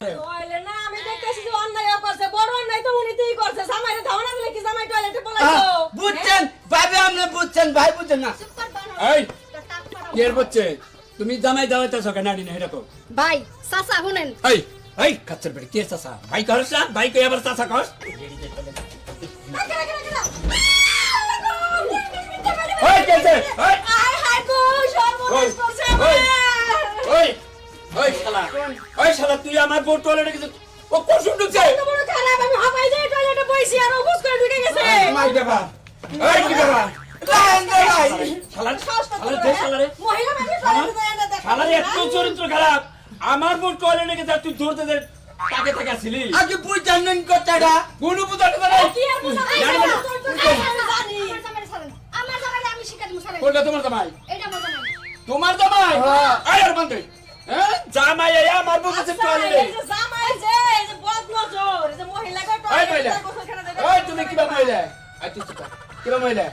কইলে না আমি দেখতেছি যে অন্যায় করছে বড় অন্যায় তো উনিতেই করছে জামাইরে ধাওনা দিলে কি জামাই টয়লেটে পলাইছো বুঝছেন ভাবে আপনি বুঝছেন ভাই বুঝছেন না এই কের বচ্চে তুমি জামাই দাওয়াইতেছ কেন নাড়ি না এরকম ভাই চাচা শুনেন এই এই কাচ্চার বেড়ে কে চাচা ভাই করছ না ভাই কই আবার চাচা কস ওই কেছে ওই আয় হায় গো সর্বনাশ করছে আমার ওই ওই শালা তুই আমার বউ টয়লেটে গেছিস ও কসুম ঢুকছে এত বড় খারাপ আমি হাঁপাই যাই টয়লেটে বইছি আর ও বুঝ করে ঢুকে গেছে মাই দেবা এই কি দেবা শালা রে মহিলা মানুষ টয়লেটে যায় না দেখ শালার এত চরিত্র খারাপ আমার বউ টয়লেটে গেছে তুই ধরতে দে তাকে থেকে আসিলি আগে বুঝছেন না কথাটা কোন বুঝাতে পারে কি আর বুঝা জানি না। জানি আমার জামাই আমি শিখাতে মুসারে কোনটা তোমার জামাই এটা আমার জামাই তোমার জামাই হ্যাঁ। আয় আর বন্ধে হ্যাঁ জামাই এই আমার বউ কাছে টয়লেটে এই যে জামাই যে এই যে বদনজর এই যে মহিলাকে এই মহিলা টয়লেটে গোসলখানা দেবে ওই তুমি কিবা মহিলা আই তুই চুপ কিবা মহিলা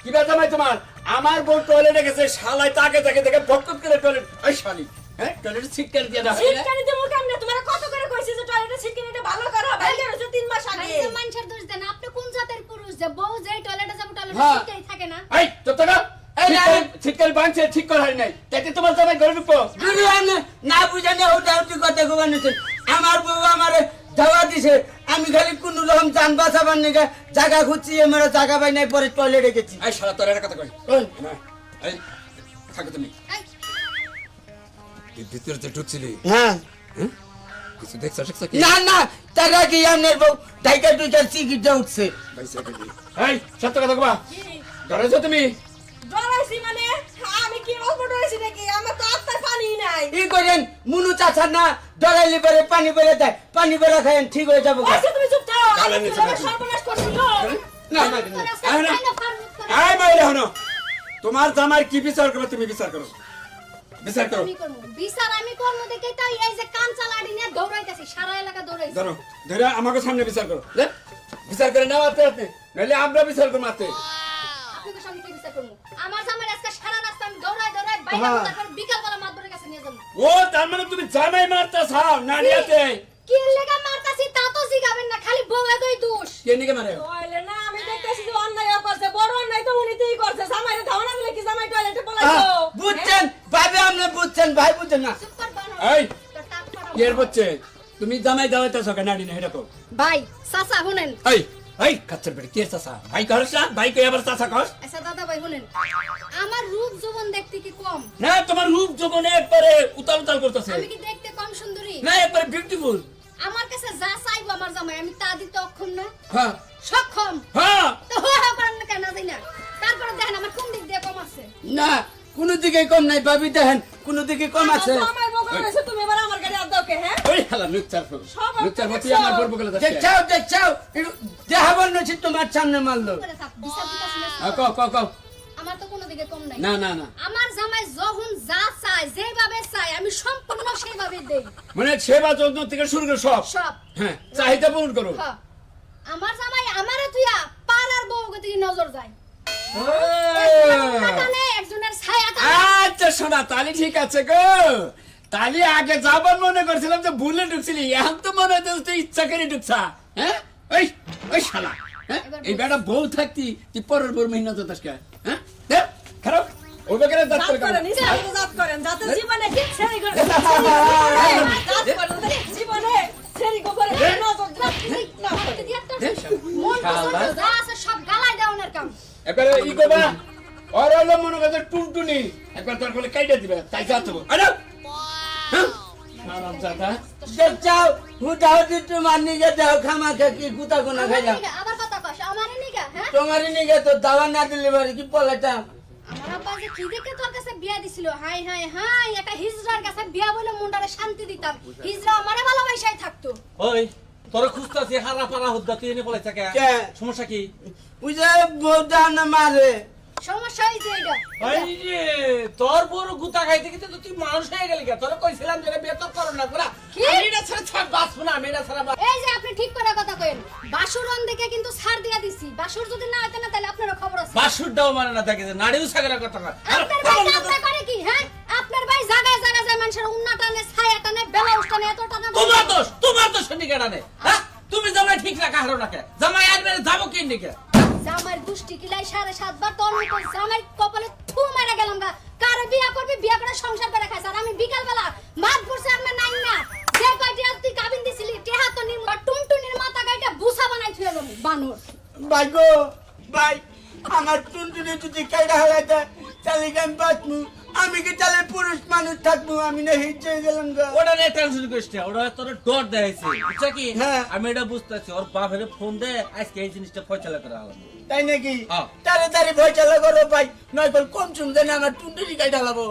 কিবা জামাই তোমার আমার বউ টয়লেটে গেছে শালাই তাকে তাকে দেখে ভক্কত করে টয়লেট ওই শালি হ্যাঁ টয়লেটে সিট করে দিয়ে দাও সিটকানি দেবো কেমনে তোমার কত করে কইছি যে টয়লেটে সিটকানিটা ভালো করো বাইরে হচ্ছে 3 মাস আগে আরে মানুষের দোষ দেন আপনি কোন জাতের পুরুষ যে বউ যেই টয়লেটে যাবে টয়লেটে হ্যাঁ। শিখতেই থাকে না এই চুপ থাকো এই না। ঠিক করে বাঁধছে ঠিক করে হয় নাই তাতে তোমার জামাই ঘরে ঢুকবো যদি আপনি না বুঝেন ওটা উঠি কথা কবানেছেন আমার বউ আমারে ধাওয়া দিছে আমি খালি কোন রকম জান বাঁচাবার নিগে জায়গা খুঁজছি আমার জায়গা পাই নাই পরে টয়লেটে গেছি এই শালা তোর একটা কথা কই ওই, না, এই থাকো তুমি এই, তুই ভিতরে তো ঢুকছিলি হ্যাঁ কিছু দেখছ কি না না টাকা কি আপনার বউ ঢাইকা টুইকা চিকিৎসা উঠছে এই সত্য কথা কবা কি ডরেছো তুমি ডরাইছি মানে আমি কি অল্প ডরাইছি নাকি আমার তো আত্মায় পানি নাই ই করেন মুনু চাচা না ডরাইলে পরে পানি বেড়ে দেয় পানি বেড়া খায়েন ঠিক হয়ে যাবো আচ্ছা তুমি চুপ থাকো গালে আমি নিচে তোমার রাখি। সর্বনাশ করছিল না না তোরা সব আয় না খাই না, ফারুক করে। আয় মাইলে হনো তোমার জামাই কি বিচার করবে তুমি বিচার করো বিচার করো আমি করবো বিচার আমি করবো দেখে তো এই যে কাঞ্চা লাড়ি নিয়ে দৌড়াইতেছি সারা এলাকা দৌড়াইছি ধরো ধরে আমাকে সামনে বিচার করো লে, বিচার করে নাও আপনি আপনি নাহলে আমরা বিচার করবো আপনি আপনাদের সামনে কি বিচার করবো আমার জামাই আজকে সারা রাস্তা আমি দৌড়াই দৌড়াই বাইরে হ্যাঁ। তারপর বিকালবেলা মাদুরের কাছে নিয়ে যাবো ও তার মানে তুমি জামাই মারতে চাও না নিয়াতে কি লেগা মারতাছি তা তো জিগাবেন না খালি বউ এতই দোষ কে নিকে মারে কইলে না আমি দেখতেছি যে অন্যায় করছে বড় অন্যায় তো উনিতেই করছে জামাইরে ধাওনা দিলে কি জামাই টয়লেটে পলাইছো বুঝছেন ভাবে আপনি বুঝছেন ভাই বুঝছেন না চুপ কর বানো এই তোর টাক ফাড়াবো। কের বচ্চে তুমি জামাই দাওয়াইতেছ কেন নাড়ি না এরকম ভাই চাচা শুনেন এই এই কাচ্চার বেড়ে কে চাচা ভাই করছ না ভাই কই আবার চাচা কস আচ্ছা দাদা ভাই শুনেন আমার রূপ যৌবন দেখতে কি কম না তোমার রূপ যৌবনে একবারে উতাল উতাল করতেছে আমি কি দেখতে কম সুন্দরী না একবারে বিউটিফুল আমার কাছে যা চাইবো আমার জামাই আমি তা দিতে অক্ষম না হ্যাঁ সক্ষম হ্যাঁ তো হো হো করেন না কেন যাই না তারপরে দেখেন আমার কোন দিক দিয়ে কম আছে না কোনো দিকে কম নাই ভাবি দেখেন কোনো দিকে কম আছে জামাই বকর রইছে তুমি এবার আমার গাড়ি আদ দাও কে হ্যাঁ ওই হালা লুচ্চার ফুল সব লুচ্চার মতি দেখছো? আমার বলবো গেলে যাচ্ছে দেখছাও দেখছাও দেখাবার নছি তোমার সামনে মারলো করে থাক বিচার দিতে শুনে ক ক ক আমার তো কোনো দিকে কম নাই না না না আমার জামাই যখন যা চায় যেভাবে চায় আমি সম্পূর্ণ সেইভাবে দেই মানে সেবা যত্ন থেকে শুরু করে সব সব হ্যাঁ চাহিদা পূরণ করো হ্যাঁ। আমার জামাই আমারে তুইয়া পাড়ার বউকে দিকে নজর যায় টানে একজনের ছায়া টানে। আচ্ছা শোনা তালি ঠিক আছে গো তালি আগে যাবার মনে করছিলাম যে ভুলে ঢুকছিলি এখন তো মনে হচ্ছে তুই ইচ্ছা করে ঢুকছা হ্যাঁ ওই ওই শালা হ্যাঁ এই বেটা বউ থাকতি তুই পরের বউর মেহনত দাস কে হ্যাঁ দেখ খারাপ ওই বেকারে দাঁত জাত করে করেন কেন? নিজে হাতে জাত করেন যাতে জীবনে ছেড়ি করে জাত করেন জীবনে ছেড়ি করে নজর না হাতে দিয়ে একটা দে শালা। মন শালা। পছন্দ যা আছে সব গালাই দেওয়ার কাম এবারে ই করবা আর হলো মনে করছে টুনটুনি একবার তোর বলে কাইটা দিবে তাই যাতে আরে হ্যাঁ আরাম জাদা দেখছাও হুটাও দি তোমার নিগে দেহ খামা কি গুতা গুনা আমার খাইলাম নিগা আবার কথা কস আমার নিগা হ্যাঁ তোমার নিগে তো দাওয়া না দিলে বাড়ি কি পলাইতাম আমার আব্বা যে কি দেখে তোর কাছে বিয়া দিছিল হাই হাই হাই একটা হিজড়ার কাছে বিয়া বলে মুন্ডারে শান্তি দিতাম হিজড়া আমারে ভালোবাসাই থাকতো ওই তোর খুঁজতাছি হারা পারা হুদ্দা তুই এনে পড়াইছে কে কে? সমস্যা কি বুঝে বউটা না মারে সমস্যা এই যে এটা ভাই রে তোর বড় গুতা খাইতে গিয়ে তো তুই মানুষ হয়ে গেলি কে তোর কইছিলাম যে বেতন করো না গোলা কি? আমি এটা ছাড়া ছাড় বাঁচবো না আমি এটা ছাড়া এই যে আপনি ঠিক করে কথা কইেন বাসুরন দেখে কিন্তু ছাড় দিয়া দিছি বাসুর যদি না হইতো না তাহলে আপনারও খবর আছে বাসুর দাও মানে না থাকে যে নাড়িও ছাগলের কথা কয়। আর আপনার ভাই কামটা করে কি হ্যাঁ আপনার ভাই জায়গায় জায়গায় যায় মানুষের উন্না টানে ছায়া টানে বেলাউস টানে এত টানে তোমার দোষ শুনি কেডা নে হ্যাঁ তুমি জামাই ঠিক রাখা হারো রাখে জামাই আর মেরে যাবো কি নিকে জামাইয়ের গুষ্টি কিলাই 7.5 বার তোর মতো জামাই কপালে থু মারা গেলাম গা কারে বিয়া করবি বিয়া করে সংসার করে খাইছ আর আমি বিকাল বেলা মাছ পড়ছে আর নাই না যে কয়টি আর তুই কাবিন দিছিলি টেহা তো নিম টুনটুনির মাথা গাইটা বুসা বানাই থুয়ে গেল বানর ভাই গো ভাই আমার টুনটুনি যদি কাইডা হালাইতে তাহলে আমি বাঁচমু আমি কি তাহলে পুরুষ মানুষ থাকবো আমি না হিজে গেলাম গা ওটা নিয়ে টেনশন করিস না ওটা তোর ডর দেখাইছে বুঝছ কি হ্যাঁ। আমি এটা বুঝতেছি ওর বাপের ফোন দে আজকে এই জিনিসটা ফয়সালা করা হলো তাই নাকি হ্যাঁ। তাড়াতাড়ি ভয় চালা করো ভাই নয় কম শুনতে না আমার টুনটুনি কাইডা লাবো